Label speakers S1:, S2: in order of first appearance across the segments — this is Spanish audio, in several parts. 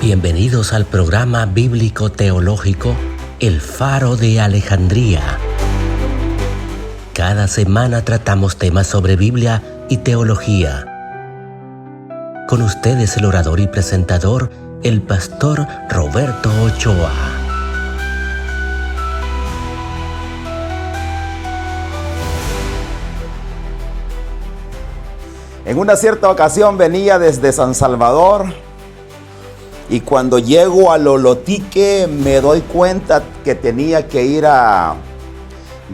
S1: Bienvenidos al programa bíblico teológico El Faro de Alejandría. Cada semana tratamos temas sobre Biblia y teología. Con ustedes el orador y presentador, el pastor Roberto Ochoa.
S2: En una cierta ocasión venía desde San Salvador y cuando llego a Lolotique me doy cuenta que tenía que ir a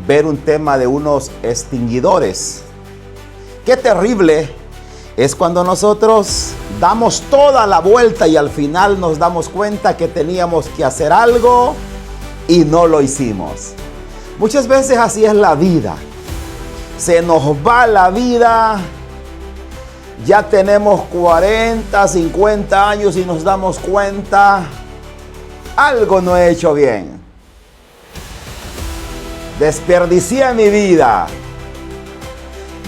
S2: ver un tema de unos extinguidores. Qué terrible es cuando nosotros damos toda la vuelta y al final nos damos cuenta que teníamos que hacer algo y no lo hicimos. Muchas veces así es la vida. Se nos va la vida. Ya tenemos 40, 50 años y nos damos cuenta, algo no he hecho bien. Desperdicié mi vida.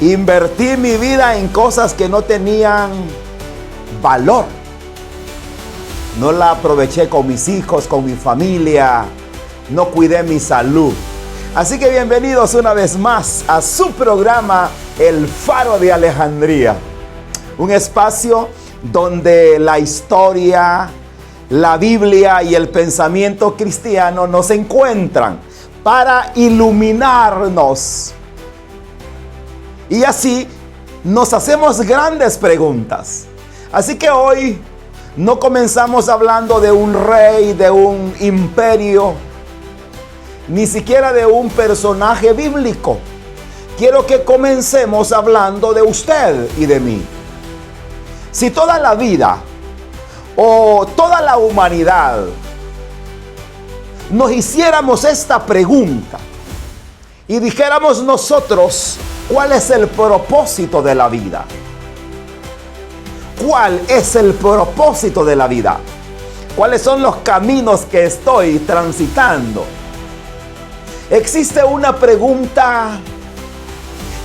S2: Invertí mi vida en cosas que no tenían valor. No la aproveché con mis hijos, con mi familia. No cuidé mi salud. Así que bienvenidos una vez más a su programa El Faro de Alejandría. Un espacio donde la historia, la Biblia y el pensamiento cristiano nos encuentran para iluminarnos. Y así nos hacemos grandes preguntas. Así que hoy no comenzamos hablando de un rey, de un imperio, ni siquiera de un personaje bíblico. Quiero que comencemos hablando de usted y de mí. Si toda la vida o toda la humanidad nos hiciéramos esta pregunta y dijéramos nosotros, ¿cuál es el propósito de la vida? ¿Cuál es el propósito de la vida? ¿Cuáles son los caminos que estoy transitando? Existe una pregunta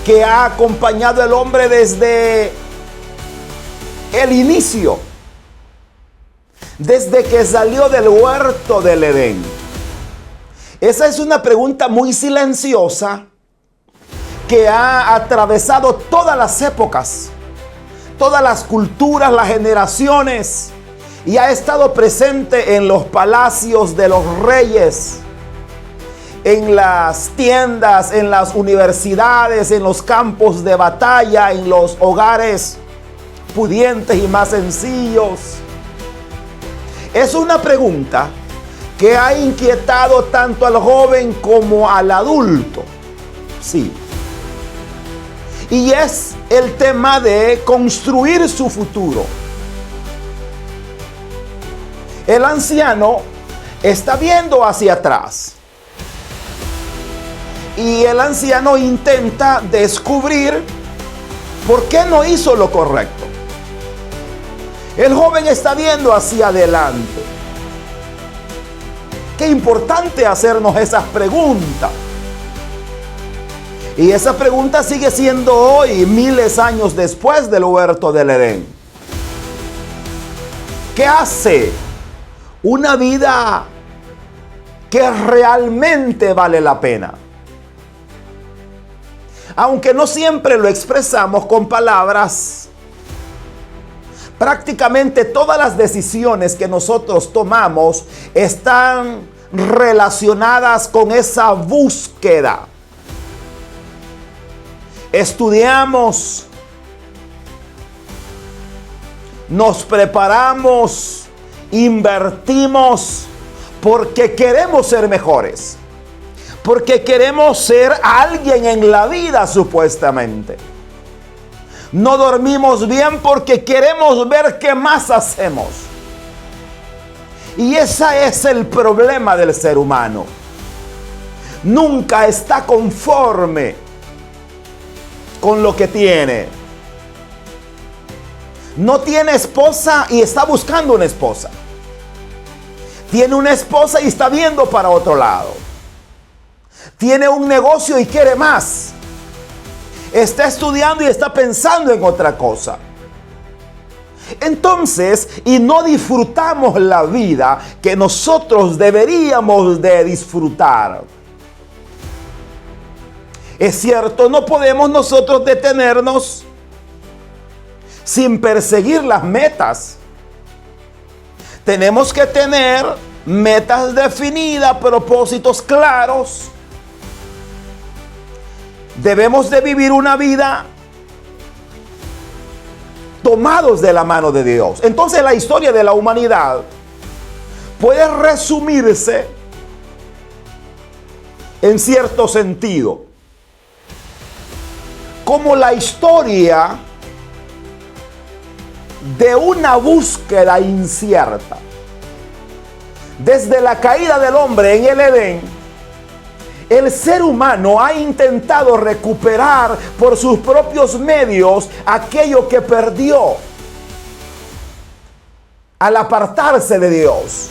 S2: que ha acompañado al hombre desde el inicio, desde que salió del huerto del Edén. Esa es una pregunta muy silenciosa que ha atravesado todas las épocas, todas las culturas, las generaciones, y ha estado presente en los palacios de los reyes, en las tiendas, en las universidades, en los campos de batalla, en los hogares pudientes y más sencillos. Es una pregunta que ha inquietado tanto al joven como al adulto. Sí. Y es el tema de construir su futuro. El anciano está viendo hacia atrás. Y el anciano intenta descubrir por qué no hizo lo correcto. El joven está viendo hacia adelante. Qué importante hacernos esas preguntas. Y esa pregunta sigue siendo hoy, miles de años después del huerto del Edén. ¿Qué hace una vida que realmente vale la pena? Aunque no siempre lo expresamos con palabras, prácticamente todas las decisiones que nosotros tomamos están relacionadas con esa búsqueda. Estudiamos, nos preparamos, invertimos porque queremos ser mejores, porque queremos ser alguien en la vida supuestamente. No dormimos bien porque queremos ver qué más hacemos. Y ese es el problema del ser humano. Nunca está conforme con lo que tiene. No tiene esposa y está buscando una esposa. Tiene una esposa y está viendo para otro lado. Tiene un negocio y quiere más. Está estudiando y está pensando en otra cosa. Entonces, y no disfrutamos la vida que nosotros deberíamos de disfrutar. Es cierto, no podemos nosotros detenernos sin perseguir las metas. Tenemos que tener metas definidas, propósitos claros. Debemos de vivir una vida tomados de la mano de Dios. Entonces la historia de la humanidad puede resumirse en cierto sentido como la historia de una búsqueda incierta. Desde la caída del hombre en el Edén, el ser humano ha intentado recuperar por sus propios medios aquello que perdió al apartarse de Dios.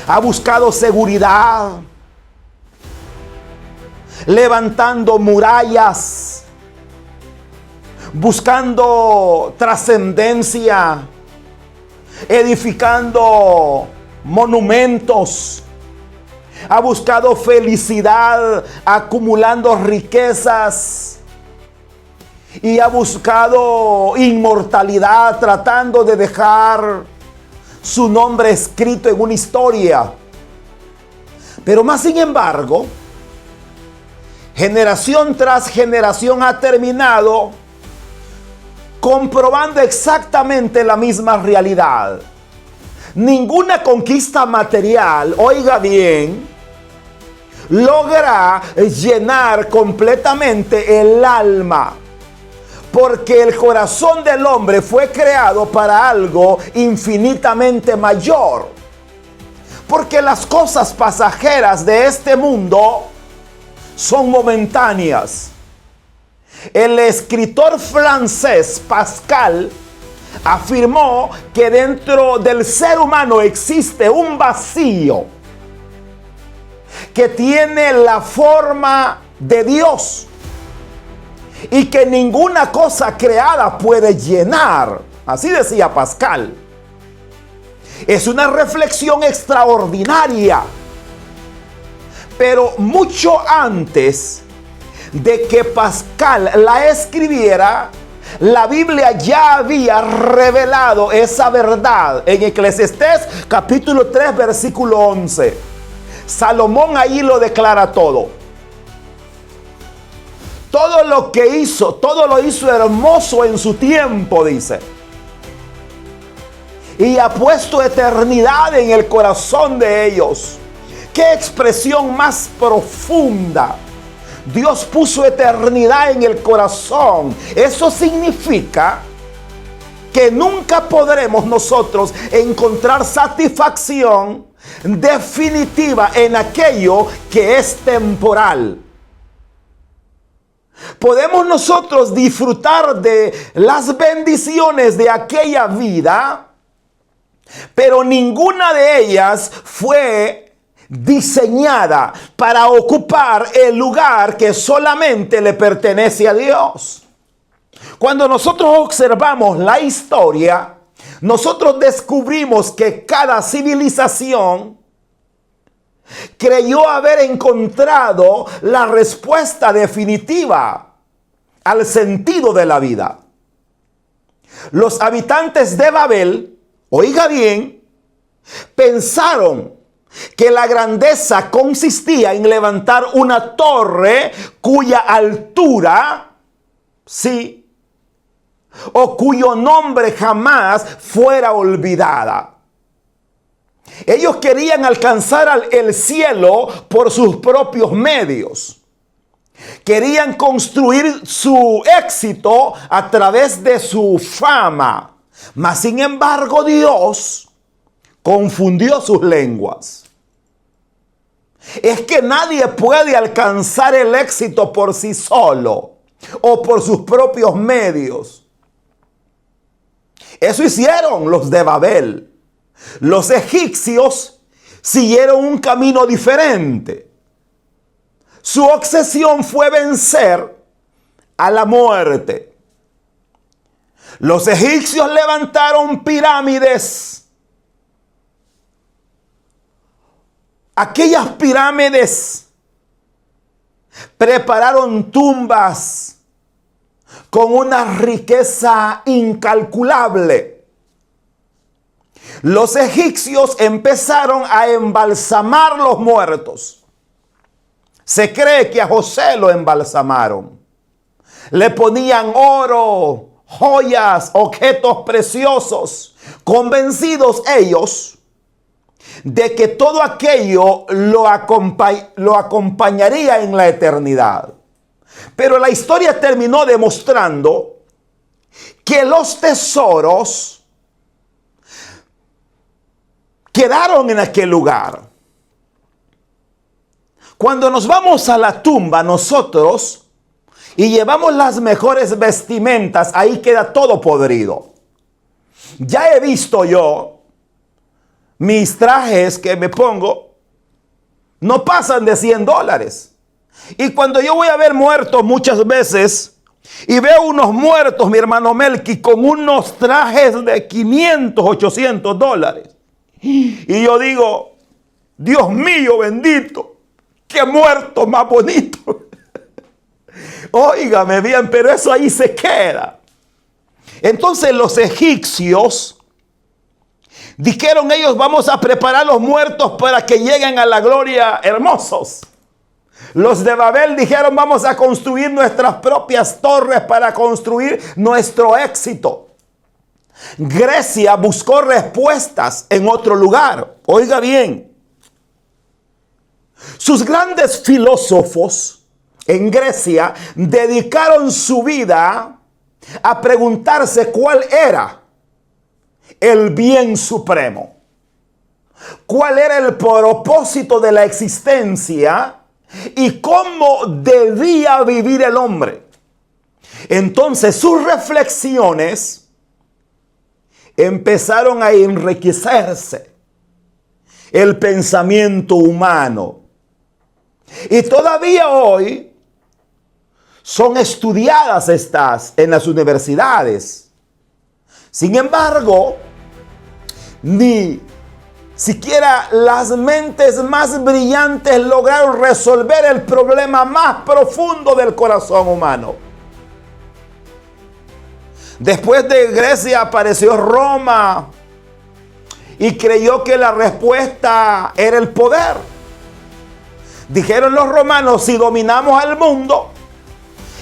S2: Ha buscado seguridad, levantando murallas, buscando trascendencia, edificando monumentos. Ha buscado felicidad, acumulando riquezas. Y ha buscado inmortalidad, tratando de dejar su nombre escrito en una historia. Pero más sin embargo, generación tras generación ha terminado comprobando exactamente la misma realidad. Ninguna conquista material, oiga bien, logra llenar completamente el alma, porque el corazón del hombre fue creado para algo infinitamente mayor. Porque las cosas pasajeras de este mundo son momentáneas. El escritor francés Pascal afirmó que dentro del ser humano existe un vacío que tiene la forma de Dios y que ninguna cosa creada puede llenar. Así decía Pascal. Es una reflexión extraordinaria. Pero mucho antes de que Pascal la escribiera, la Biblia ya había revelado esa verdad en Eclesiastés capítulo 3 versículo 11. Salomón ahí lo declara todo. Todo lo que hizo, todo lo hizo hermoso en su tiempo, dice. Y ha puesto eternidad en el corazón de ellos. ¡Qué expresión más profunda! Dios puso eternidad en el corazón. Eso significa que nunca podremos nosotros encontrar satisfacción definitiva en aquello que es temporal. Podemos nosotros disfrutar de las bendiciones de aquella vida, pero ninguna de ellas fue diseñada para ocupar el lugar que solamente le pertenece a Dios. Cuando nosotros observamos la historia, nosotros descubrimos que cada civilización creyó haber encontrado la respuesta definitiva al sentido de la vida. Los habitantes de Babel, oiga bien, pensaron que la grandeza consistía en levantar una torre cuya altura, sí, o cuyo nombre jamás fuera olvidada. Ellos querían alcanzar el cielo por sus propios medios. Querían construir su éxito a través de su fama. Mas sin embargo, Dios confundió sus lenguas. Es que nadie puede alcanzar el éxito por sí solo o por sus propios medios. Eso hicieron los de Babel. Los egipcios siguieron un camino diferente. Su obsesión fue vencer a la muerte. Los egipcios levantaron pirámides. Aquellas pirámides prepararon tumbas con una riqueza incalculable. Los egipcios empezaron a embalsamar los muertos. Se cree que a José lo embalsamaron. Le ponían oro, joyas, objetos preciosos, convencidos ellos de que todo aquello lo acompañaría en la eternidad. Pero la historia terminó demostrando que los tesoros quedaron en aquel lugar. Cuando nos vamos a la tumba nosotros y llevamos las mejores vestimentas, ahí queda todo podrido. Ya he visto yo mis trajes que me pongo, no pasan de $100. Y cuando yo voy a ver muertos muchas veces y veo unos muertos, mi hermano Melqui, con unos trajes de $500, $800. Y yo digo, Dios mío bendito, qué muerto más bonito. Óigame bien, pero eso ahí se queda. Entonces los egipcios dijeron ellos, vamos a preparar los muertos para que lleguen a la gloria hermosos. Los de Babel dijeron, vamos a construir nuestras propias torres para construir nuestro éxito. Grecia buscó respuestas en otro lugar. Oiga bien, sus grandes filósofos en Grecia dedicaron su vida a preguntarse cuál era el bien supremo, cuál era el propósito de la existencia y cómo debía vivir el hombre. Entonces sus reflexiones empezaron a enriquecerse el pensamiento humano. Y todavía hoy son estudiadas estas en las universidades. Sin embargo, ni siquiera las mentes más brillantes lograron resolver el problema más profundo del corazón humano. Después de Grecia apareció Roma y creyó que la respuesta era el poder. Dijeron los romanos, si dominamos al mundo,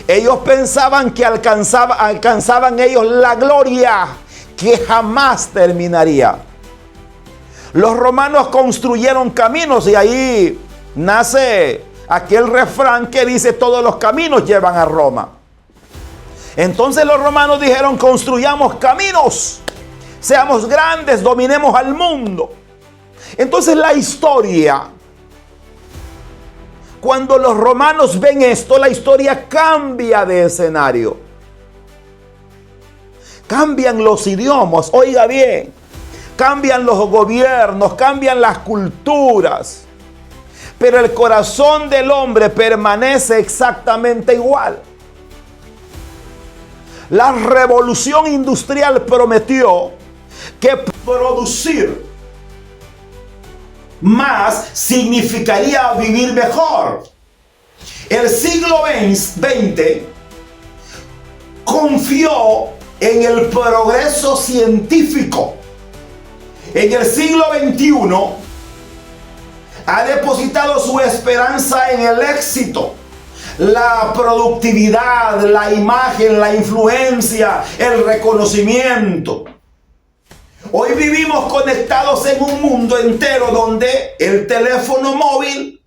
S2: ellos pensaban que alcanzaban ellos la gloria que jamás terminaría. Los romanos construyeron caminos y ahí nace aquel refrán que dice todos los caminos llevan a Roma. Entonces los romanos dijeron, construyamos caminos, seamos grandes, dominemos al mundo. Entonces la historia, cuando los romanos ven esto, la historia cambia de escenario. Cambian los idiomas, oiga bien, cambian los gobiernos, cambian las culturas, pero el corazón del hombre permanece exactamente igual. La revolución industrial prometió que producir más significaría vivir mejor. El siglo XX confió en el progreso científico. En el siglo XXI ha depositado su esperanza en el éxito, la productividad, la imagen, la influencia, el reconocimiento. Hoy vivimos conectados en un mundo entero donde el teléfono móvil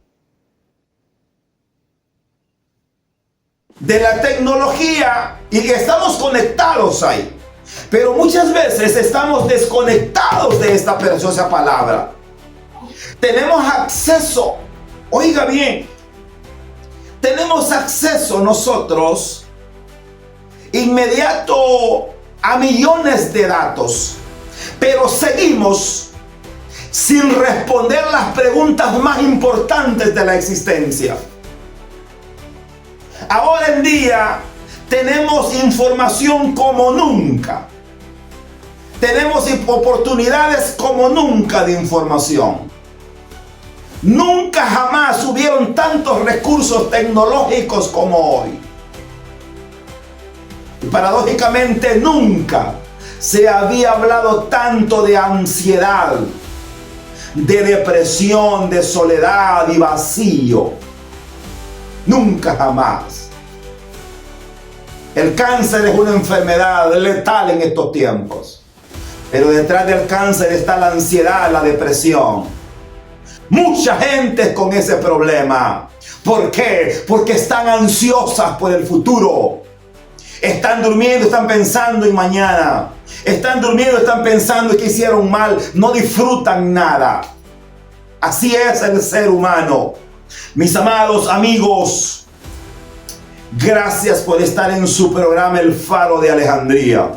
S2: de la tecnología, y que estamos conectados ahí, pero muchas veces estamos desconectados de esta preciosa palabra. Tenemos acceso, oiga bien, tenemos acceso nosotros inmediato a millones de datos, pero seguimos sin responder las preguntas más importantes de la existencia. Ahora en día tenemos información como nunca. Tenemos oportunidades como nunca de información. Nunca jamás hubieron tantos recursos tecnológicos como hoy. Y paradójicamente nunca se había hablado tanto de ansiedad, de depresión, de soledad y vacío. Nunca jamás. El cáncer es una enfermedad letal en estos tiempos. Pero detrás del cáncer está la ansiedad, la depresión. Mucha gente con ese problema. ¿Por qué? Porque están ansiosas por el futuro. Están durmiendo, están pensando en mañana. Están durmiendo, están pensando que hicieron mal. No disfrutan nada. Así es el ser humano. Mis amados amigos, gracias por estar en su programa El Faro de Alejandría.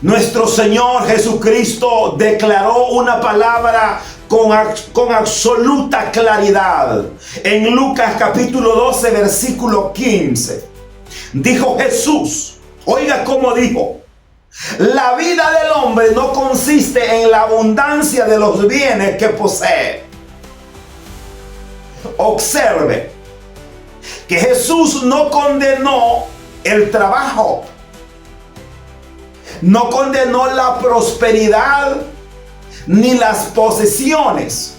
S2: Nuestro Señor Jesucristo declaró una palabra con absoluta claridad. En Lucas capítulo 12, versículo 15. Dijo Jesús, oiga cómo dijo: la vida del hombre no consiste en la abundancia de los bienes que posee. Observe que Jesús no condenó el trabajo, no condenó la prosperidad ni las posesiones.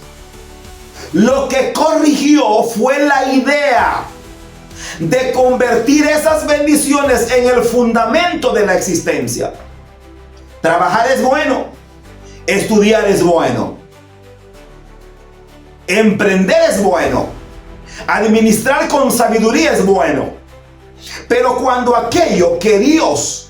S2: Lo que corrigió fue la idea de convertir esas bendiciones en el fundamento de la existencia. Trabajar es bueno, estudiar es bueno, emprender es bueno, administrar con sabiduría es bueno. Pero cuando aquello que Dios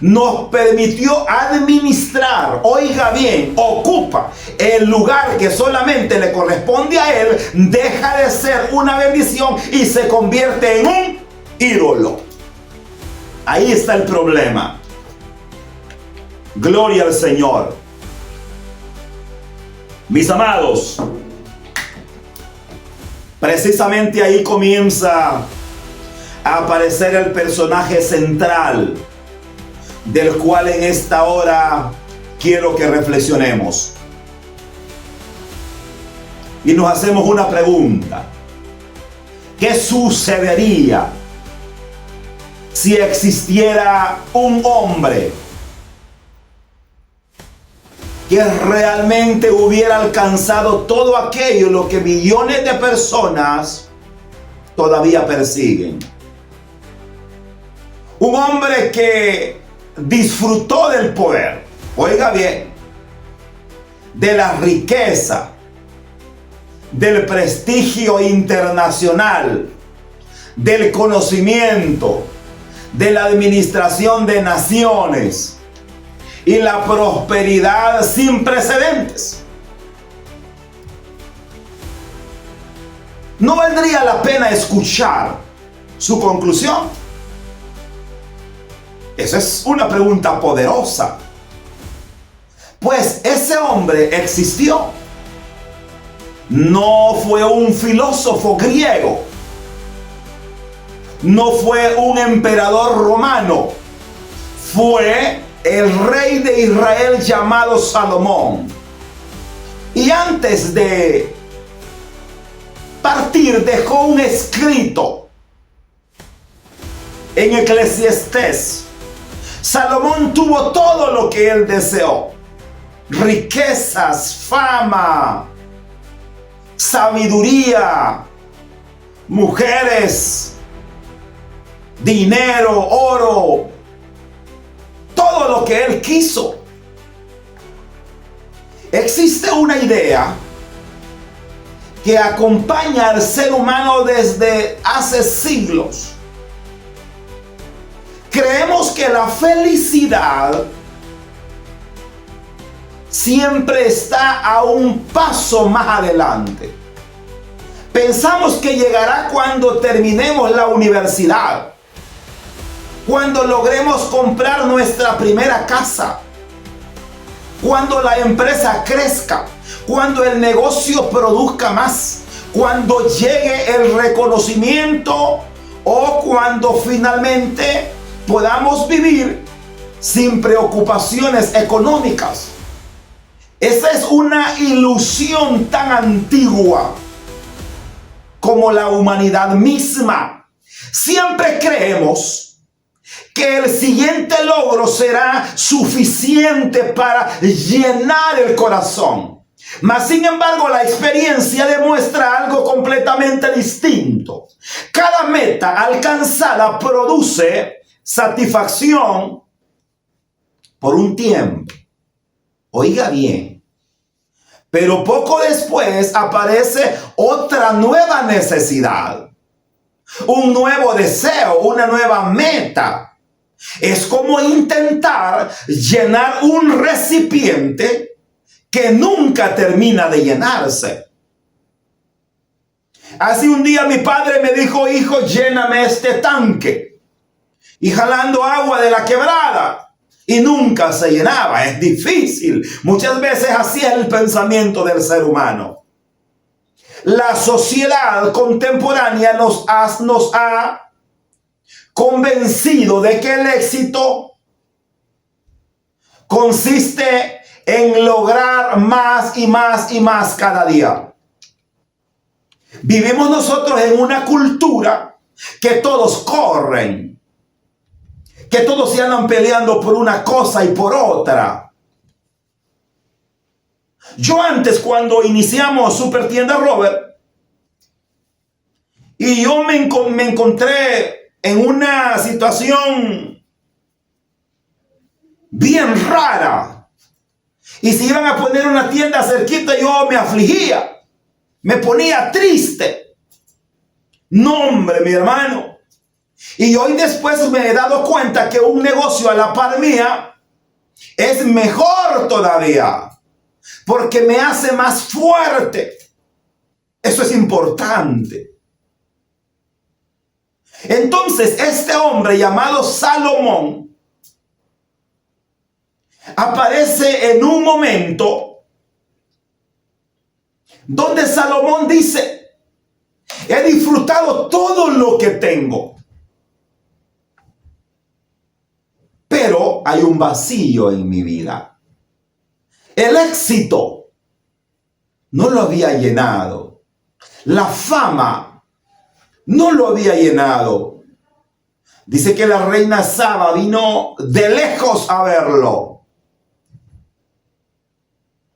S2: nos permitió administrar, oiga bien, ocupa el lugar que solamente le corresponde a Él, deja de ser una bendición y se convierte en un ídolo. Ahí está el problema. Gloria al Señor. Mis amados, precisamente ahí comienza a aparecer el personaje central del cual en esta hora quiero que reflexionemos. Y nos hacemos una pregunta: ¿qué sucedería si existiera un hombre que realmente hubiera alcanzado todo aquello lo que millones de personas todavía persiguen? Un hombre que disfrutó del poder, oiga bien, de la riqueza, del prestigio internacional, del conocimiento, de la administración de naciones y la prosperidad sin precedentes. ¿No valdría la pena escuchar su conclusión? Esa es una pregunta poderosa. Pues ese hombre existió. No fue un filósofo griego. No fue un emperador romano. Fue el rey de Israel llamado Salomón. Y antes de partir dejó un escrito en Eclesiastés. Salomón tuvo todo lo que él deseó: riquezas, fama, sabiduría, mujeres, dinero, oro, todo lo que él quiso. Existe una idea que acompaña al ser humano desde hace siglos. Creemos que la felicidad siempre está a un paso más adelante. Pensamos que llegará cuando terminemos la universidad, cuando logremos comprar nuestra primera casa, cuando la empresa crezca, cuando el negocio produzca más, cuando llegue el reconocimiento o cuando finalmente podamos vivir sin preocupaciones económicas. Esa es una ilusión tan antigua como la humanidad misma. Siempre creemos que el siguiente logro será suficiente para llenar el corazón. Mas, sin embargo, la experiencia demuestra algo completamente distinto. Cada meta alcanzada produce satisfacción por un tiempo. Oiga bien. Pero poco después aparece otra nueva necesidad, un nuevo deseo, una nueva meta. Es como intentar llenar un recipiente que nunca termina de llenarse. Hace un día mi padre me dijo: hijo, lléname este tanque. Y jalando agua de la quebrada, y nunca se llenaba. Es difícil. Muchas veces así es el pensamiento del ser humano. La sociedad contemporánea nos ha convencido de que el éxito consiste en lograr más y más y más cada día. Vivimos nosotros en una cultura que todos corren, que todos se andan peleando por una cosa y por otra. Yo antes, cuando iniciamos Super Tienda Robert, y yo me encontré en una situación bien rara, y si iban a poner una tienda cerquita, yo me afligía, me ponía triste. No, hombre, mi hermano. Y hoy después me he dado cuenta que un negocio a la par mía es mejor todavía, porque me hace más fuerte. Eso es importante. Entonces, este hombre llamado Salomón aparece en un momento donde Salomón dice: he disfrutado todo lo que tengo, pero hay un vacío en mi vida. El éxito no lo había llenado. La fama no lo había llenado. Dice que la reina Saba vino de lejos a verlo.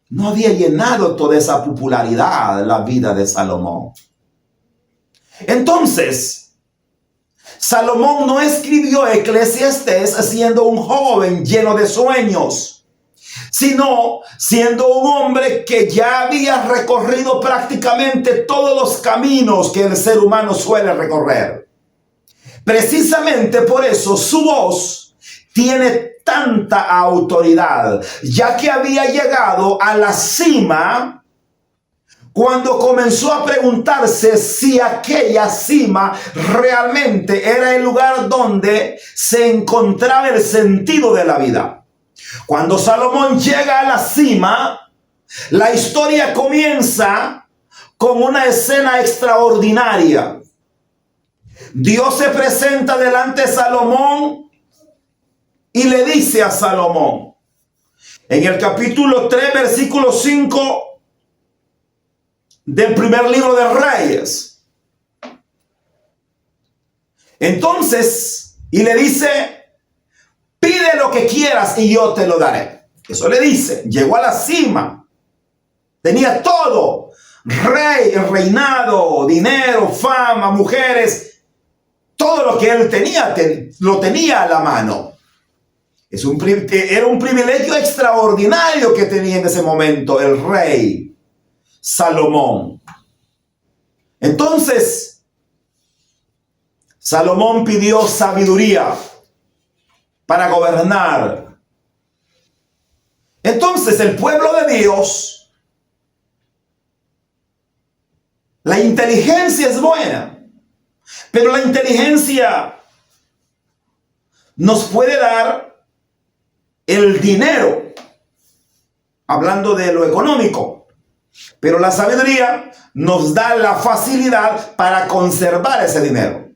S2: No había llenado toda esa popularidad la vida de Salomón. Entonces, Salomón no escribió Eclesiastés siendo un joven lleno de sueños, sino siendo un hombre que ya había recorrido prácticamente todos los caminos que el ser humano suele recorrer. Precisamente por eso su voz tiene tanta autoridad, ya que había llegado a la cima cuando comenzó a preguntarse si aquella cima realmente era el lugar donde se encontraba el sentido de la vida. Cuando Salomón llega a la cima, la historia comienza con una escena extraordinaria. Dios se presenta delante de Salomón y le dice a Salomón, en el capítulo 3, versículo 5 del primer libro de Reyes. Entonces, y le dice: pide lo que quieras y yo te lo daré. Eso le dice. Llegó a la cima. Tenía todo. Rey, reinado, dinero, fama, mujeres. Todo lo que él tenía, lo tenía a la mano. Era un privilegio extraordinario que tenía en ese momento el rey Salomón. Entonces, Salomón pidió sabiduría para gobernar. Entonces, el pueblo de Dios, la inteligencia es buena, pero la inteligencia nos puede dar el dinero, hablando de lo económico. Pero la sabiduría nos da la facilidad para conservar ese dinero.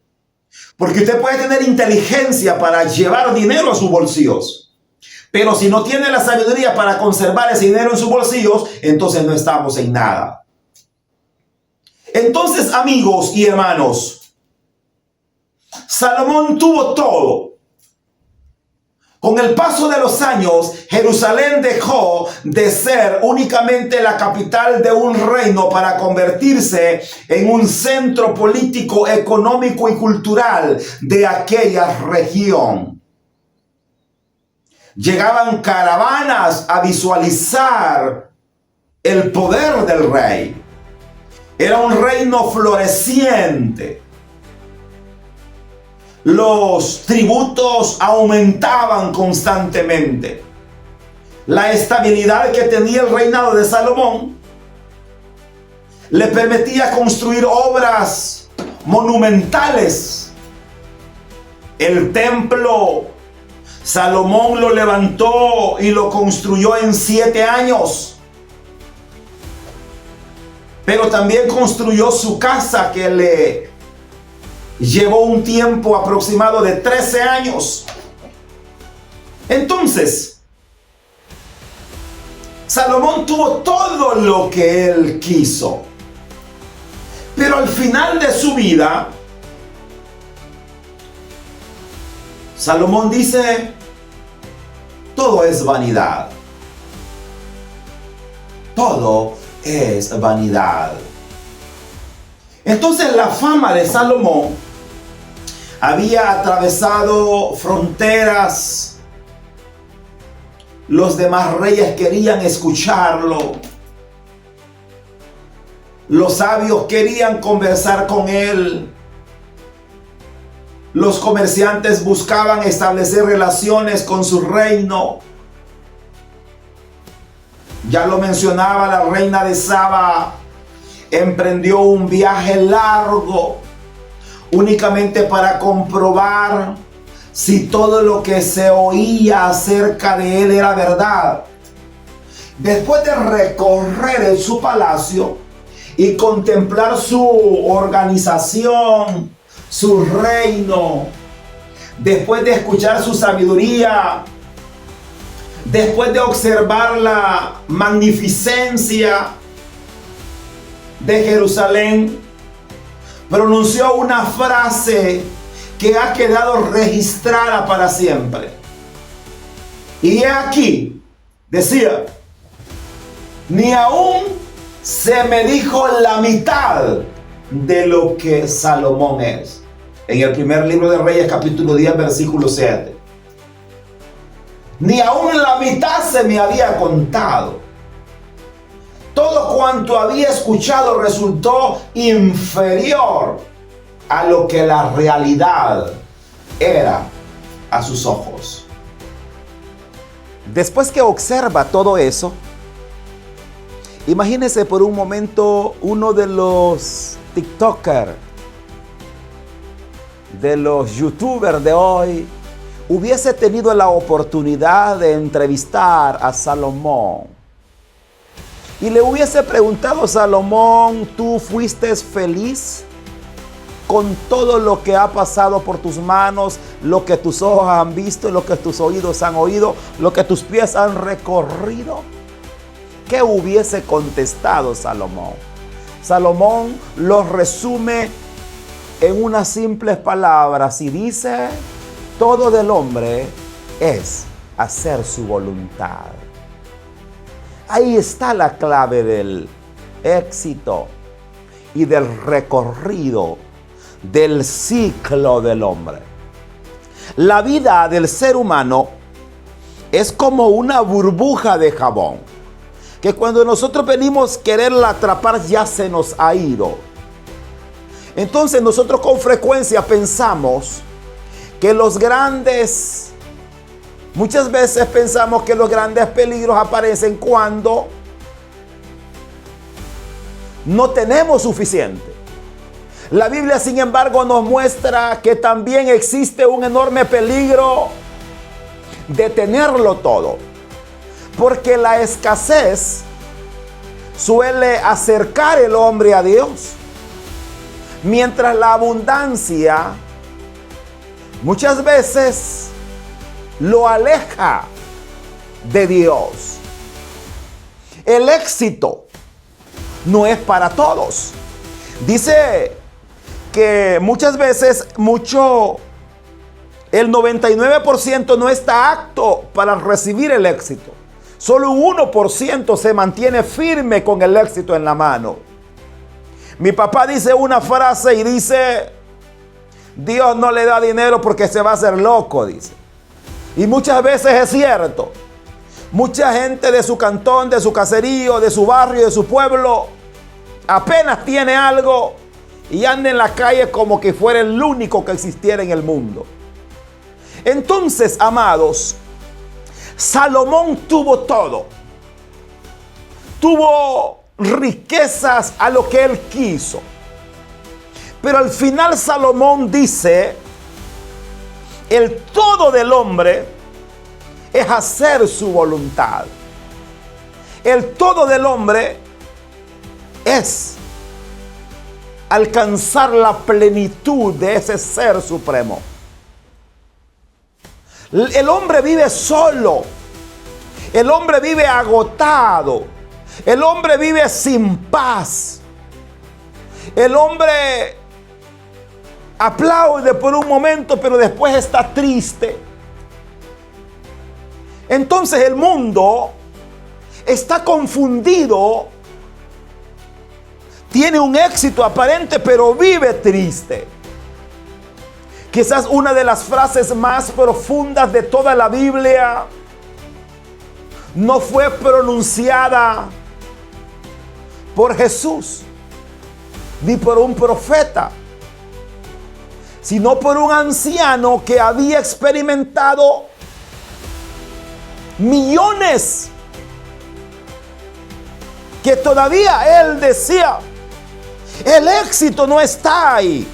S2: Porque usted puede tener inteligencia para llevar dinero a sus bolsillos, pero si no tiene la sabiduría para conservar ese dinero en sus bolsillos, entonces no estamos en nada. Entonces, amigos y hermanos, Salomón tuvo todo. Con el paso de los años, Jerusalén dejó de ser únicamente la capital de un reino para convertirse en un centro político, económico y cultural de aquella región. Llegaban caravanas a visualizar el poder del rey. Era un reino floreciente. Los tributos aumentaban constantemente. La estabilidad que tenía el reinado de Salomón le permitía construir obras monumentales. El templo, Salomón lo levantó y lo construyó en 7 años. Pero también construyó su casa, que le llevó un tiempo aproximado de 13 años. Entonces, Salomón tuvo todo lo que él quiso. Pero al final de su vida, Salomón dice, todo es vanidad. Todo es vanidad. Entonces la fama de Salomón había atravesado fronteras. Los demás reyes querían escucharlo. Los sabios querían conversar con él. Los comerciantes buscaban establecer relaciones con su reino. Ya lo mencionaba, la reina de Saba emprendió un viaje largo únicamente para comprobar si todo lo que se oía acerca de él era verdad. Después de recorrer su palacio y contemplar su organización, su reino, después de escuchar su sabiduría, después de observar la magnificencia de Jerusalén, pronunció una frase que ha quedado registrada para siempre. Y he aquí, decía, ni aún se me dijo la mitad de lo que Salomón es. En el primer libro de Reyes, capítulo 10, versículo 7. Ni aún la mitad se me había contado. Todo cuanto había escuchado resultó inferior a lo que la realidad era a sus ojos. Después que observa todo eso, imagínese por un momento uno de los TikTokers, de los YouTubers de hoy, hubiese tenido la oportunidad de entrevistar a Salomón y le hubiese preguntado: Salomón, ¿tú fuiste feliz con todo lo que ha pasado por tus manos, lo que tus ojos han visto, lo que tus oídos han oído, lo que tus pies han recorrido? ¿Qué hubiese contestado Salomón? Salomón lo resume en unas simples palabras y dice: todo del hombre es hacer su voluntad. Ahí está la clave del éxito y del recorrido del ciclo del hombre. La vida del ser humano es como una burbuja de jabón, que cuando nosotros venimos a quererla atrapar ya se nos ha ido. Entonces nosotros con frecuencia pensamos que muchas veces pensamos que los grandes peligros aparecen cuando no tenemos suficiente. La Biblia, sin embargo, nos muestra que también existe un enorme peligro de tenerlo todo, porque la escasez suele acercar el hombre a Dios, mientras la abundancia muchas veces lo aleja de Dios. El éxito no es para todos. Dice que muchas veces el 99% no está apto para recibir el éxito. Solo un 1% se mantiene firme con el éxito en la mano. Mi papá dice una frase y dice: Dios no le da dinero porque se va a hacer loco, dice. Y muchas veces es cierto. Mucha gente de su cantón, de su caserío, de su barrio, de su pueblo, apenas tiene algo y anda en la calle como que fuera el único que existiera en el mundo. Entonces, amados, Salomón tuvo todo. Tuvo riquezas a lo que él quiso. Pero al final Salomón dice: el todo del hombre es hacer su voluntad. El todo del hombre es alcanzar la plenitud de ese ser supremo. El hombre vive solo. El hombre vive agotado. El hombre vive sin paz. El hombre aplaude por un momento, pero después está triste. Entonces el mundo está confundido. Tiene un éxito aparente, pero vive triste. Quizás una de las frases más profundas de toda la Biblia no fue pronunciada por Jesús ni por un profeta, sino por un anciano que había experimentado millones, que todavía él decía: el éxito no está ahí.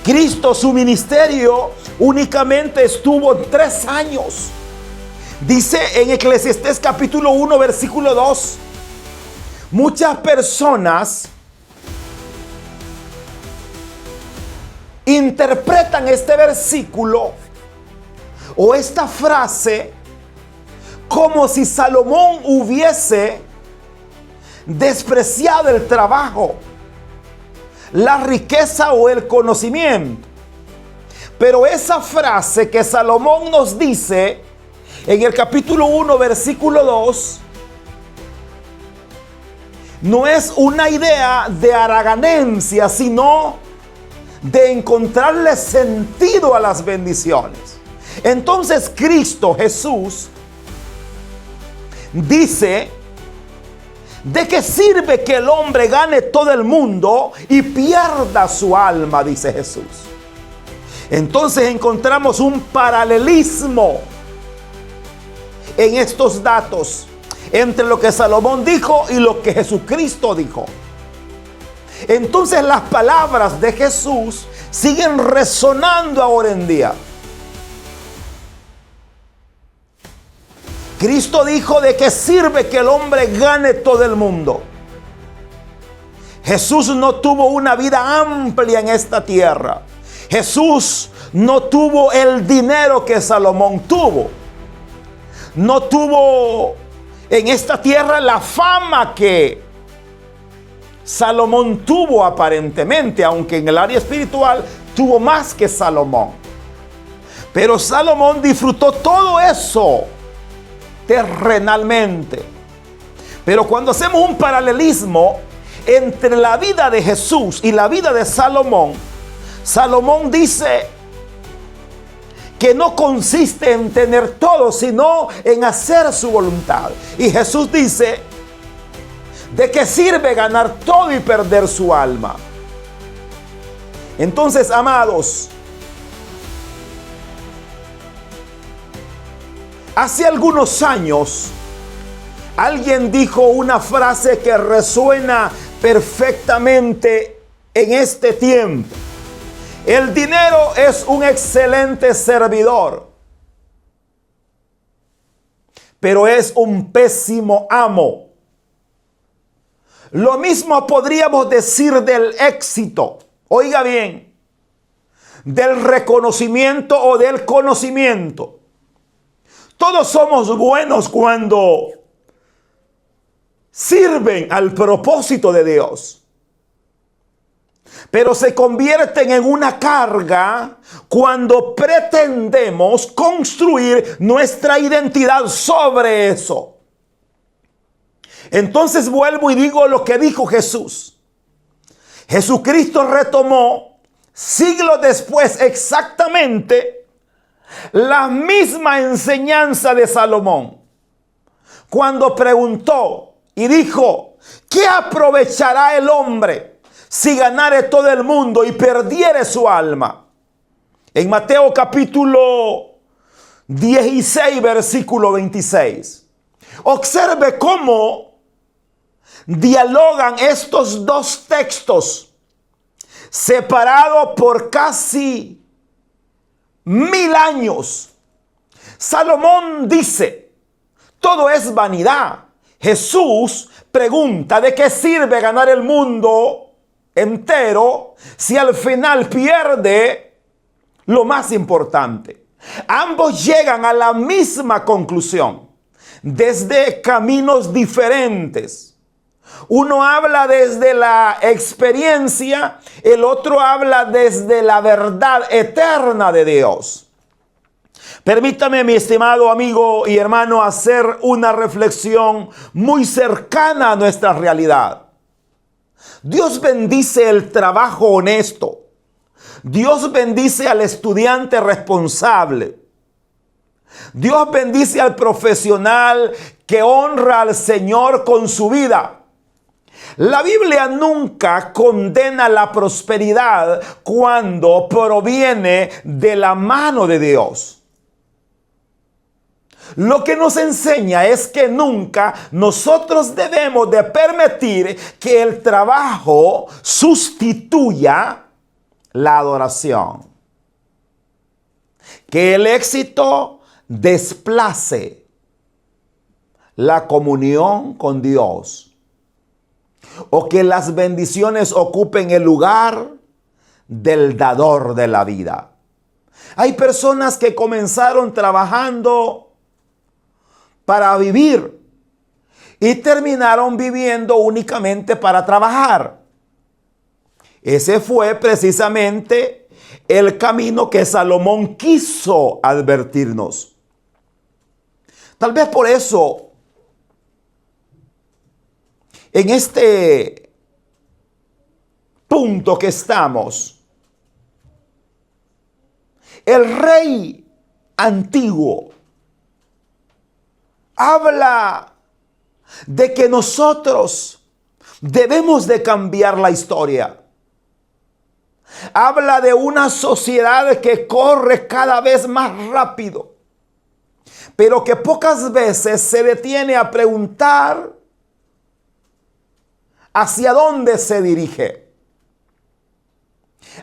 S2: Cristo, su ministerio únicamente estuvo 3 años. Dice en Eclesiastés capítulo 1 versículo 2, muchas personas interpretan este versículo o esta frase como si Salomón hubiese despreciado el trabajo, la riqueza o el conocimiento. Pero esa frase que Salomón nos dice en el capítulo 1 versículo 2 no es una idea de haraganencia, sino de encontrarle sentido a las bendiciones. Entonces Cristo Jesús dice: ¿de qué sirve que el hombre gane todo el mundo y pierda su alma? Dice Jesús. Entonces encontramos un paralelismo en estos datos entre lo que Salomón dijo y lo que Jesucristo dijo. Entonces las palabras de Jesús siguen resonando ahora en día. Cristo dijo: ¿de qué sirve que el hombre gane todo el mundo? Jesús no tuvo una vida amplia en esta tierra. Jesús no tuvo el dinero que Salomón tuvo. No tuvo en esta tierra la fama que Salomón tuvo aparentemente, aunque en el área espiritual tuvo más que Salomón. Pero Salomón disfrutó todo eso terrenalmente. Pero cuando hacemos un paralelismo entre la vida de Jesús y la vida de Salomón, Salomón dice que no consiste en tener todo, sino en hacer su voluntad. Y Jesús dice: ¿de qué sirve ganar todo y perder su alma? Entonces, amados, hace algunos años alguien dijo una frase que resuena perfectamente en este tiempo: el dinero es un excelente servidor, pero es un pésimo amo. Lo mismo podríamos decir del éxito. Oiga bien, del reconocimiento o del conocimiento. Todos somos buenos cuando sirven al propósito de Dios, pero se convierten en una carga cuando pretendemos construir nuestra identidad sobre eso. Entonces vuelvo y digo lo que dijo Jesús. Jesucristo retomó siglos después exactamente la misma enseñanza de Salomón, cuando preguntó y dijo: ¿qué aprovechará el hombre si ganare todo el mundo y perdiere su alma? En Mateo capítulo 16, versículo 26. Observe cómo dialogan estos dos textos separados por casi 1000 años. Salomón dice: todo es vanidad. Jesús pregunta: ¿de qué sirve ganar el mundo entero si al final pierde lo más importante? Ambos llegan a la misma conclusión desde caminos diferentes. Uno habla desde la experiencia, el otro habla desde la verdad eterna de Dios. Permítame, mi estimado amigo y hermano, hacer una reflexión muy cercana a nuestra realidad. Dios bendice el trabajo honesto. Dios bendice al estudiante responsable. Dios bendice al profesional que honra al Señor con su vida. La Biblia nunca condena la prosperidad cuando proviene de la mano de Dios. Lo que nos enseña es que nunca nosotros debemos de permitir que el trabajo sustituya la adoración. Que el éxito desplace la comunión con Dios. O que las bendiciones ocupen el lugar del dador de la vida. Hay personas que comenzaron trabajando para vivir y terminaron viviendo únicamente para trabajar. Ese fue precisamente el camino que Salomón quiso advertirnos. Tal vez por eso, en este punto que estamos, el rey antiguo habla de que nosotros debemos de cambiar la historia. Habla de una sociedad que corre cada vez más rápido, pero que pocas veces se detiene a preguntar hacia dónde se dirige.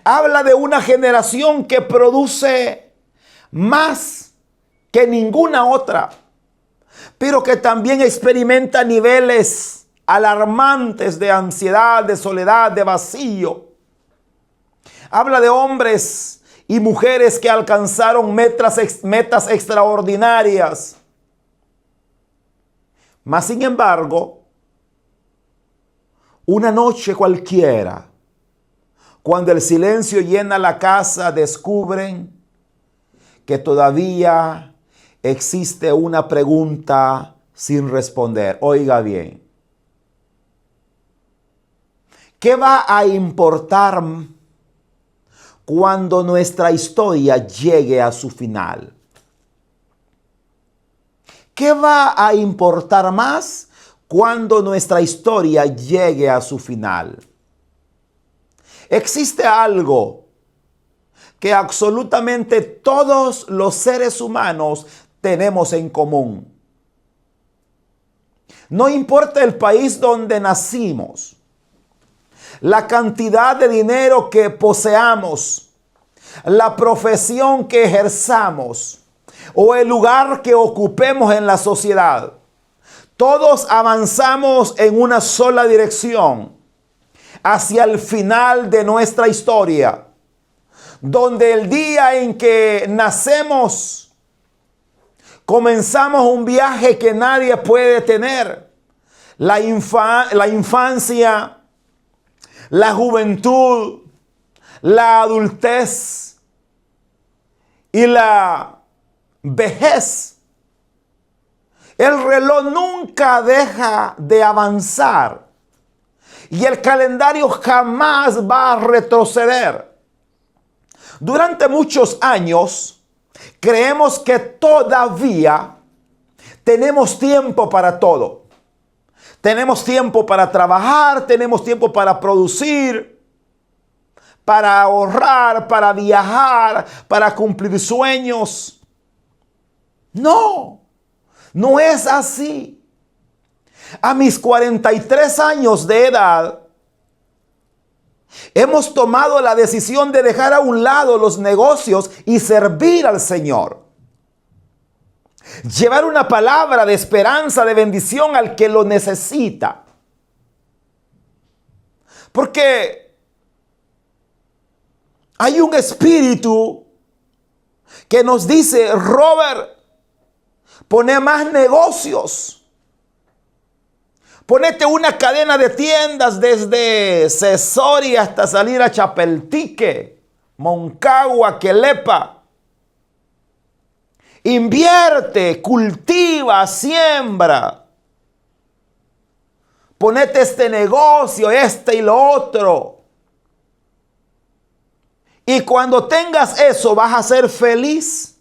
S2: Habla de una generación que produce más que ninguna otra, pero que también experimenta niveles alarmantes de ansiedad, de soledad, de vacío. Habla de hombres y mujeres que alcanzaron metas extraordinarias. Mas, sin embargo, una noche cualquiera, cuando el silencio llena la casa, descubren que todavía existe una pregunta sin responder. Oiga bien, ¿qué va a importar cuando nuestra historia llegue a su final? ¿Qué va a importar más cuando nuestra historia llegue a su final? Existe algo que absolutamente todos los seres humanos tenemos en común. No importa el país donde nacimos, la cantidad de dinero que poseamos, la profesión que ejerzamos o el lugar que ocupemos en la sociedad. Todos avanzamos en una sola dirección, hacia el final de nuestra historia, donde el día en que nacemos, comenzamos un viaje que nadie puede tener. La infancia, la juventud, la adultez y la vejez. El reloj nunca deja de avanzar y el calendario jamás va a retroceder. Durante muchos años creemos que todavía tenemos tiempo para todo. Tenemos tiempo para trabajar, tenemos tiempo para producir, para ahorrar, para viajar, para cumplir sueños. No, no es así. A mis 43 años de edad, hemos tomado la decisión de dejar a un lado los negocios y servir al Señor. Llevar una palabra de esperanza, de bendición al que lo necesita. Porque hay un espíritu que nos dice: Robert, pone más negocios. Ponete una cadena de tiendas desde Cesoria hasta salir a Chapeltique, Moncagua, Quelepa. Invierte, cultiva, siembra. Ponete este negocio, este y lo otro. Y cuando tengas eso vas a ser feliz.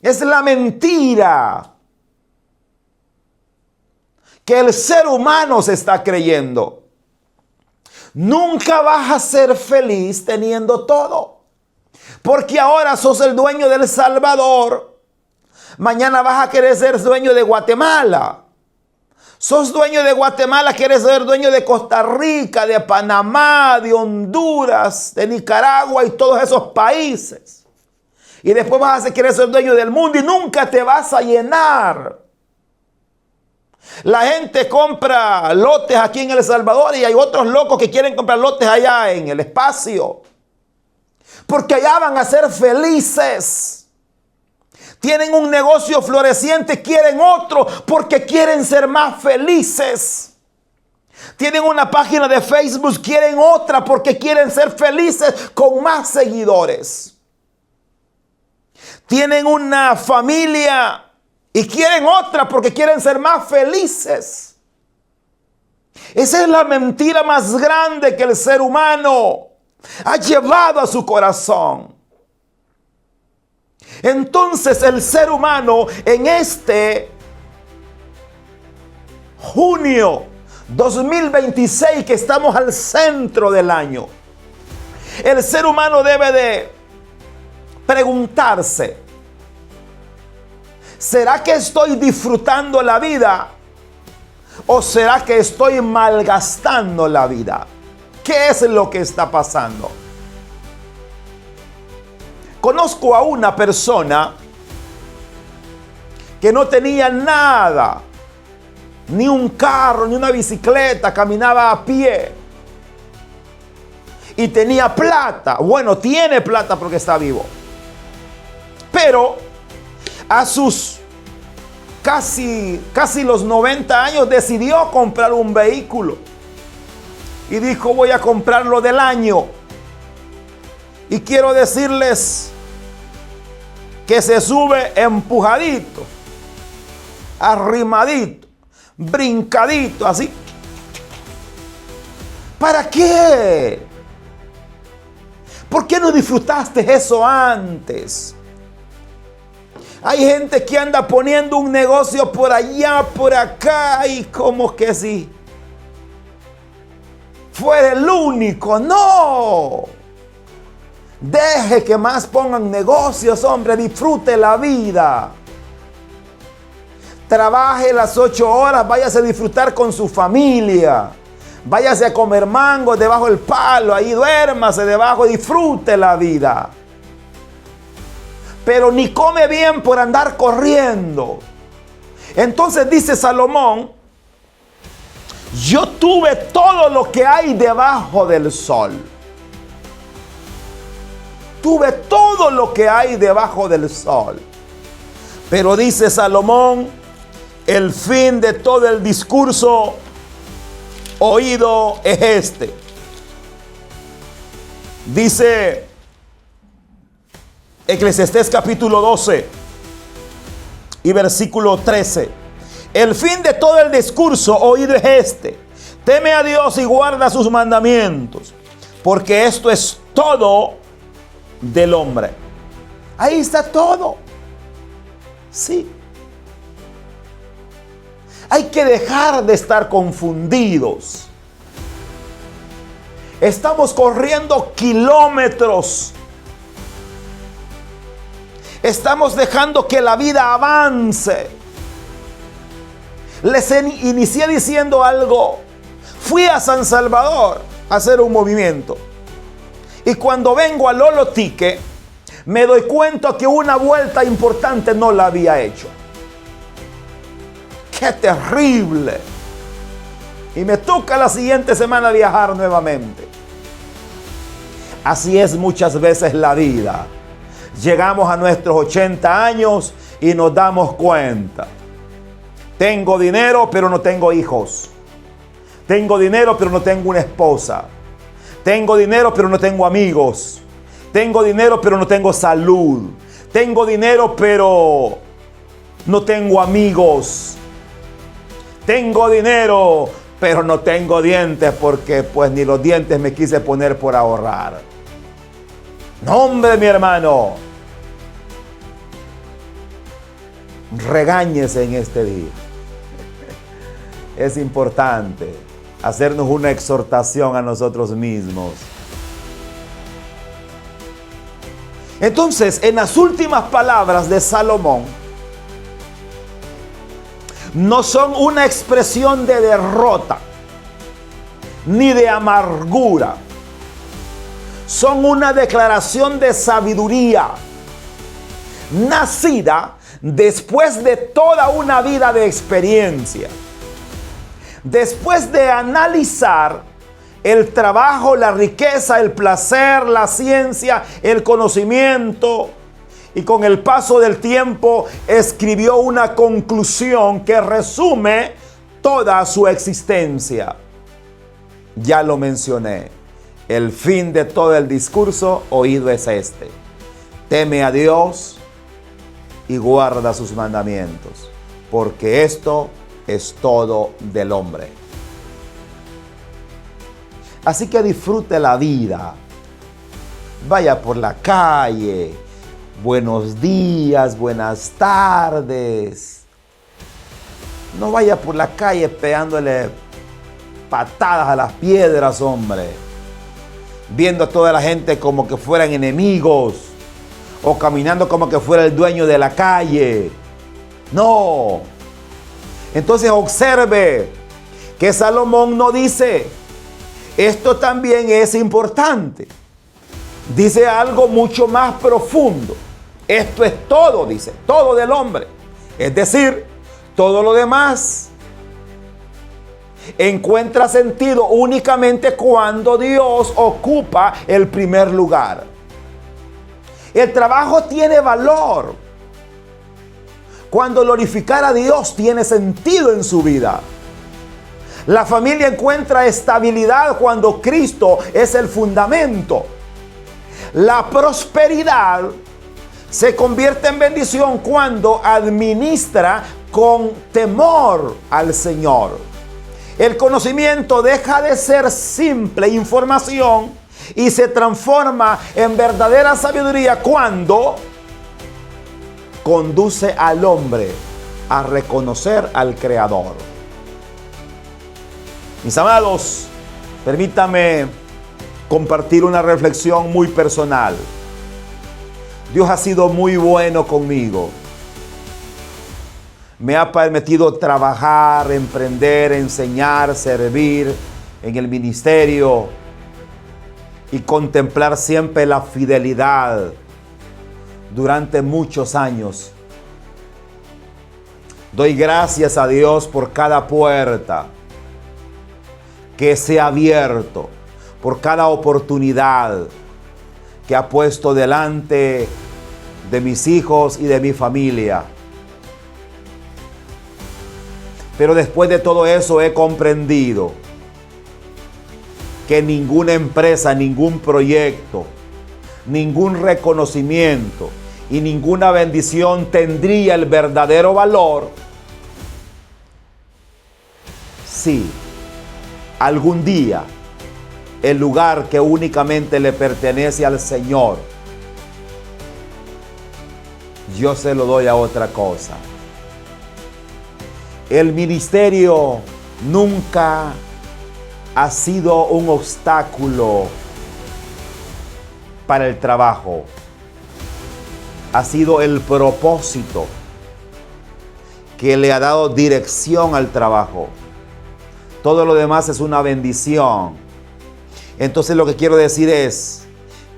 S2: Es la mentira que el ser humano se está creyendo. Nunca vas a ser feliz teniendo todo. Porque ahora sos el dueño de El Salvador. Mañana vas a querer ser dueño de Guatemala. Sos dueño de Guatemala, quieres ser dueño de Costa Rica, de Panamá, de Honduras, de Nicaragua y todos esos países. Y después vas a querer ser dueño del mundo y nunca te vas a llenar. La gente compra lotes aquí en El Salvador y hay otros locos que quieren comprar lotes allá en el espacio. Porque allá van a ser felices. Tienen un negocio floreciente, quieren otro porque quieren ser más felices. Tienen una página de Facebook, quieren otra porque quieren ser felices con más seguidores. Tienen una familia y quieren otra porque quieren ser más felices. Esa es la mentira más grande que el ser humano ha llevado a su corazón. Entonces el ser humano en este junio 2026, que estamos al centro del año, el ser humano debe de preguntarse: ¿será que estoy disfrutando la vida o será que estoy malgastando la vida? ¿Qué es lo que está pasando? Conozco a una persona que no tenía nada, ni un carro, ni una bicicleta, caminaba a pie. Y tenía plata. Bueno, tiene plata porque está vivo. Pero a sus casi los 90 años decidió comprar un vehículo. Y dijo: voy a comprarlo del año. Y quiero decirles que se sube empujadito, arrimadito, brincadito, así. ¿Para qué? ¿Por qué no disfrutaste eso antes? Hay gente que anda poniendo un negocio por allá, por acá, y como que si fuera el único. No. Deje que más pongan negocios, hombre. Disfrute la vida. Trabaje las 8 horas. Váyase a disfrutar con su familia. Váyase a comer mango debajo del palo. Ahí duérmase debajo. Disfrute la vida. Pero ni come bien por andar corriendo. Entonces dice Salomón: yo tuve todo lo que hay debajo del sol. tuve todo lo que hay debajo del sol. Pero dice Salomón, el fin de todo el discurso oído es este. Dice Eclesiastés capítulo 12 y versículo 13. El fin de todo el discurso oído es este: teme a Dios y guarda sus mandamientos, porque esto es todo del hombre. Ahí está todo. Sí. Hay que dejar de estar confundidos. Estamos corriendo kilómetros. Estamos dejando que la vida avance. Les inicié diciendo algo. Fui a San Salvador a hacer un movimiento. Y cuando vengo a Lolotique, me doy cuenta que una vuelta importante no la había hecho. ¡Qué terrible! Y me toca la siguiente semana viajar nuevamente. Así es muchas veces la vida. Llegamos a nuestros 80 años y nos damos cuenta. Tengo dinero, pero no tengo hijos. Tengo dinero, pero no tengo una esposa. Tengo dinero, pero no tengo amigos. Tengo dinero, pero no tengo salud. Tengo dinero, pero no tengo amigos. Tengo dinero, pero no tengo dientes, porque pues ni los dientes me quise poner por ahorrar. No, hombre, mi hermano. Regáñese en este día. Es importante hacernos una exhortación a nosotros mismos. Entonces, en las últimas palabras de Salomón, no son una expresión de derrota ni de amargura. Son una declaración de sabiduría nacida después de toda una vida de experiencia. Después de analizar el trabajo, la riqueza, el placer, la ciencia, el conocimiento, y con el paso del tiempo escribió una conclusión que resume toda su existencia. Ya lo mencioné. El fin de todo el discurso oído es este: teme a Dios y guarda sus mandamientos, porque esto es todo del hombre. Así que disfrute la vida. Vaya por la calle. Buenos días, buenas tardes. No vaya por la calle pegándole patadas a las piedras, hombre. Viendo a toda la gente como que fueran enemigos. O caminando como que fuera el dueño de la calle. No. Entonces observe que Salomón no dice: esto también es importante. Dice algo mucho más profundo. Esto es todo, dice, todo del hombre. Es decir, todo lo demás encuentra sentido únicamente cuando Dios ocupa el primer lugar. El trabajo tiene valor cuando glorificar a Dios tiene sentido en su vida. La familia encuentra estabilidad cuando Cristo es el fundamento. La prosperidad se convierte en bendición cuando administra con temor al Señor. El conocimiento deja de ser simple información y se transforma en verdadera sabiduría cuando conduce al hombre a reconocer al Creador. Mis amados, permítame compartir una reflexión muy personal. Dios ha sido muy bueno conmigo. Me ha permitido trabajar, emprender, enseñar, servir en el ministerio y contemplar siempre la fidelidad durante muchos años. Doy gracias a Dios por cada puerta que se ha abierto, por cada oportunidad que ha puesto delante de mis hijos y de mi familia. Pero después de todo eso he comprendido que ninguna empresa, ningún proyecto, ningún reconocimiento y ninguna bendición tendría el verdadero valor si algún día el lugar que únicamente le pertenece al Señor, yo se lo doy a otra cosa. El ministerio nunca ha sido un obstáculo para el trabajo. Ha sido el propósito que le ha dado dirección al trabajo. Todo lo demás es una bendición. Entonces lo que quiero decir es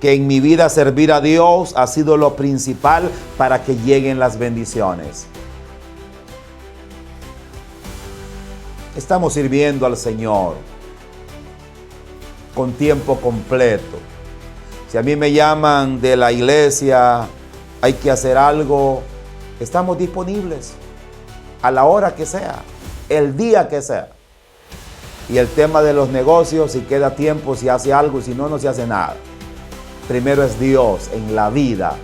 S2: que en mi vida servir a Dios ha sido lo principal para que lleguen las bendiciones. Estamos sirviendo al Señor con tiempo completo. Si a mí me llaman de la iglesia, hay que hacer algo, estamos disponibles a la hora que sea, el día que sea. Y el tema de los negocios, si queda tiempo, se hace algo, y si no, no se hace nada. Primero es Dios en la vida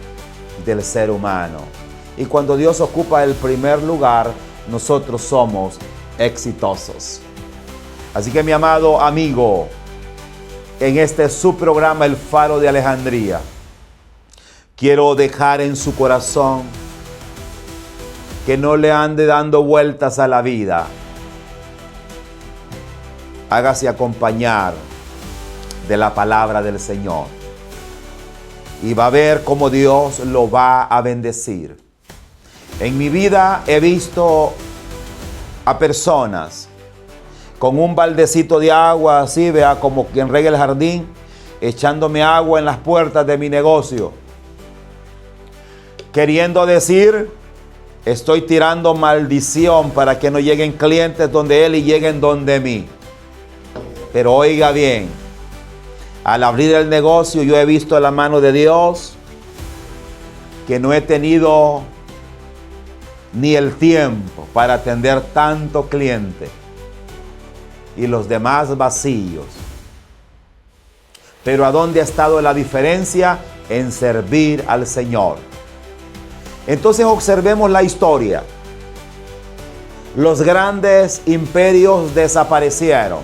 S2: del ser humano. Y cuando Dios ocupa el primer lugar, nosotros somos exitosos. Así que mi amado amigo, en este su programa El Faro de Alejandría, quiero dejar en su corazón que no le ande dando vueltas a la vida. Hágase acompañar de la palabra del Señor y va a ver cómo Dios lo va a bendecir. En mi vida he visto a personas con un baldecito de agua, así, vea, como quien riega el jardín, echándome agua en las puertas de mi negocio, queriendo decir, estoy tirando maldición para que no lleguen clientes donde él y lleguen donde mí. Pero oiga bien, al abrir el negocio yo he visto la mano de Dios, que no he tenido ni el tiempo para atender tanto cliente y los demás vacíos. Pero ¿a dónde ha estado la diferencia? En servir al Señor. Entonces observemos la historia. Los grandes imperios desaparecieron.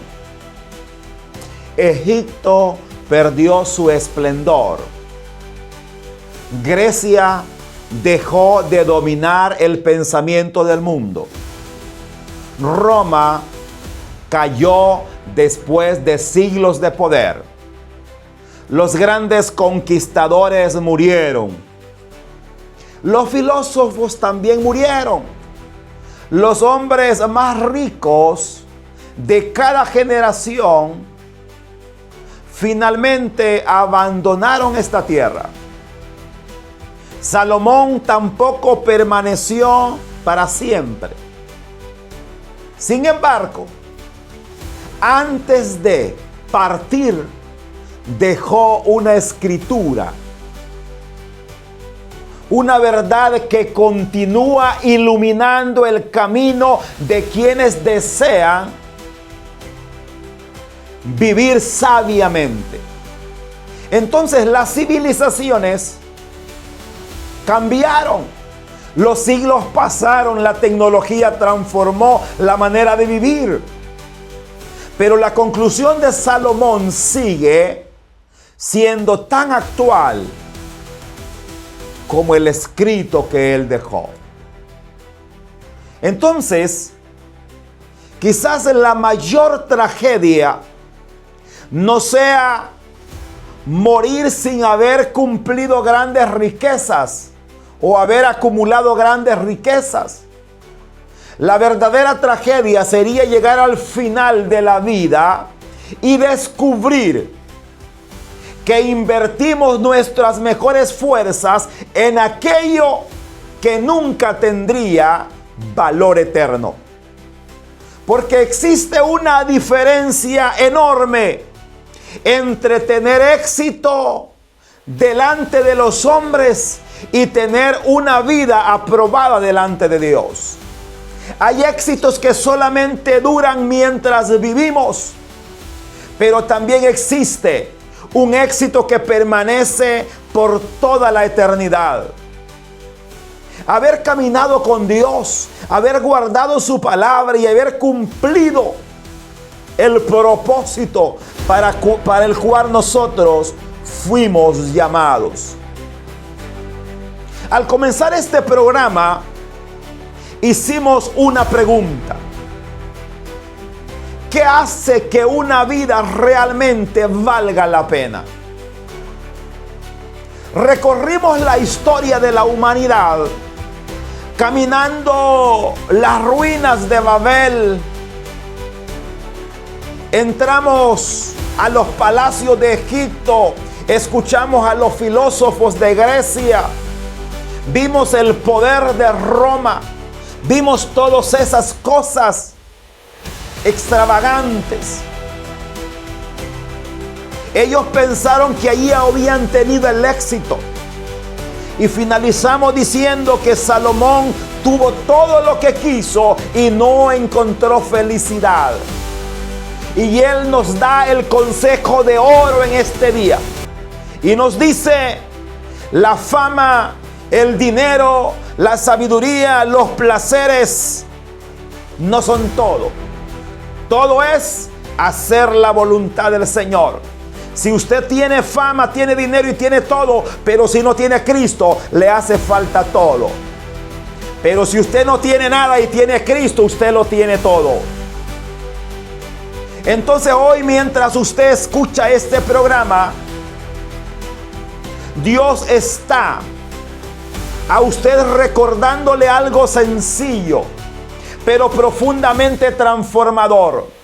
S2: Egipto perdió su esplendor. Grecia dejó de dominar el pensamiento del mundo. Roma cayó después de siglos de poder. Los grandes conquistadores murieron. Los filósofos también murieron. Los hombres más ricos de cada generación finalmente abandonaron esta tierra. Salomón tampoco permaneció para siempre. Sin embargo, antes de partir, dejó una escritura, una verdad que continúa iluminando el camino de quienes desean vivir sabiamente. Entonces las civilizaciones cambiaron, los siglos pasaron, la tecnología transformó la manera de vivir. Pero la conclusión de Salomón sigue siendo tan actual como el escrito que él dejó. Entonces, quizás la mayor tragedia no sea morir sin haber cumplido grandes riquezas o haber acumulado grandes riquezas. La verdadera tragedia sería llegar al final de la vida y descubrir que invertimos nuestras mejores fuerzas en aquello que nunca tendría valor eterno. Porque existe una diferencia enorme entre tener éxito, delante de los hombres y tener una vida aprobada delante de Dios. Hay éxitos que solamente duran mientras vivimos, pero también existe un éxito que permanece por toda la eternidad. Haber caminado con Dios, haber guardado su palabra y haber cumplido el propósito para el cual nosotros fuimos llamados. Al comenzar este programa, hicimos una pregunta. ¿Qué hace que una vida realmente valga la pena? Recorrimos la historia de la humanidad, caminando las ruinas de Babel. Entramos a los palacios de Egipto, escuchamos a los filósofos de Grecia, vimos el poder de Roma, vimos todas esas cosas extravagantes. Ellos pensaron que allí habían tenido el éxito. Y finalizamos diciendo que Salomón tuvo todo lo que quiso y no encontró felicidad. Y él nos da el consejo de oro en este día. Y nos dice: la fama, el dinero, la sabiduría, los placeres no son todo. Todo es hacer la voluntad del Señor. Si usted tiene fama, tiene dinero y tiene todo, pero si no tiene a Cristo, le hace falta todo. Pero si usted no tiene nada y tiene a Cristo, usted lo tiene todo. Entonces hoy, mientras usted escucha este programa, Dios está a usted recordándole algo sencillo, pero profundamente transformador.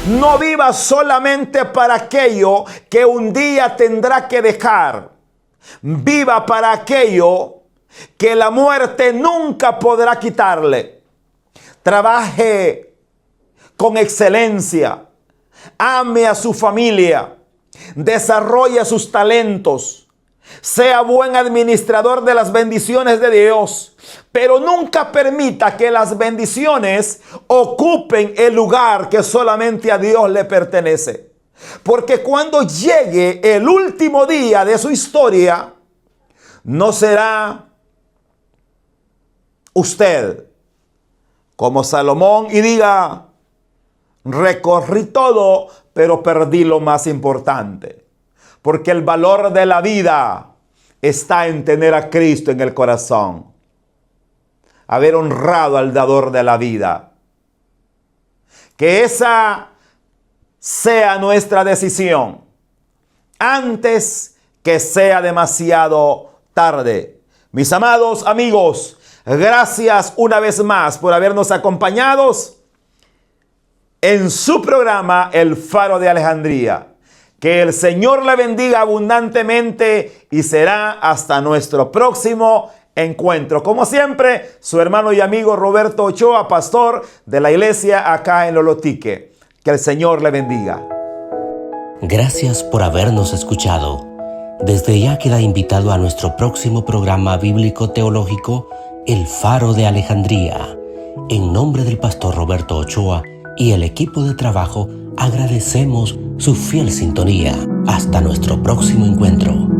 S2: No viva solamente para aquello que un día tendrá que dejar. Viva para aquello que la muerte nunca podrá quitarle. Trabaje con excelencia. Ame a su familia. Desarrolle sus talentos. Sea buen administrador de las bendiciones de Dios, pero nunca permita que las bendiciones ocupen el lugar que solamente a Dios le pertenece. Porque cuando llegue el último día de su historia, no será usted como Salomón y diga: recorrí todo, pero perdí lo más importante. Porque el valor de la vida está en tener a Cristo en el corazón. Haber honrado al dador de la vida. Que esa sea nuestra decisión antes que sea demasiado tarde. Mis amados amigos, gracias una vez más por habernos acompañado en su programa El Faro de Alejandría. Que el Señor le bendiga abundantemente y será hasta nuestro próximo encuentro. Como siempre, su hermano y amigo Roberto Ochoa, pastor de la iglesia acá en Lolotique. Que el Señor le bendiga.
S1: Gracias por habernos escuchado. Desde ya queda invitado a nuestro próximo programa bíblico teológico, El Faro de Alejandría. En nombre del pastor Roberto Ochoa y el equipo de trabajo, agradecemos su fiel sintonía. Hasta nuestro próximo encuentro.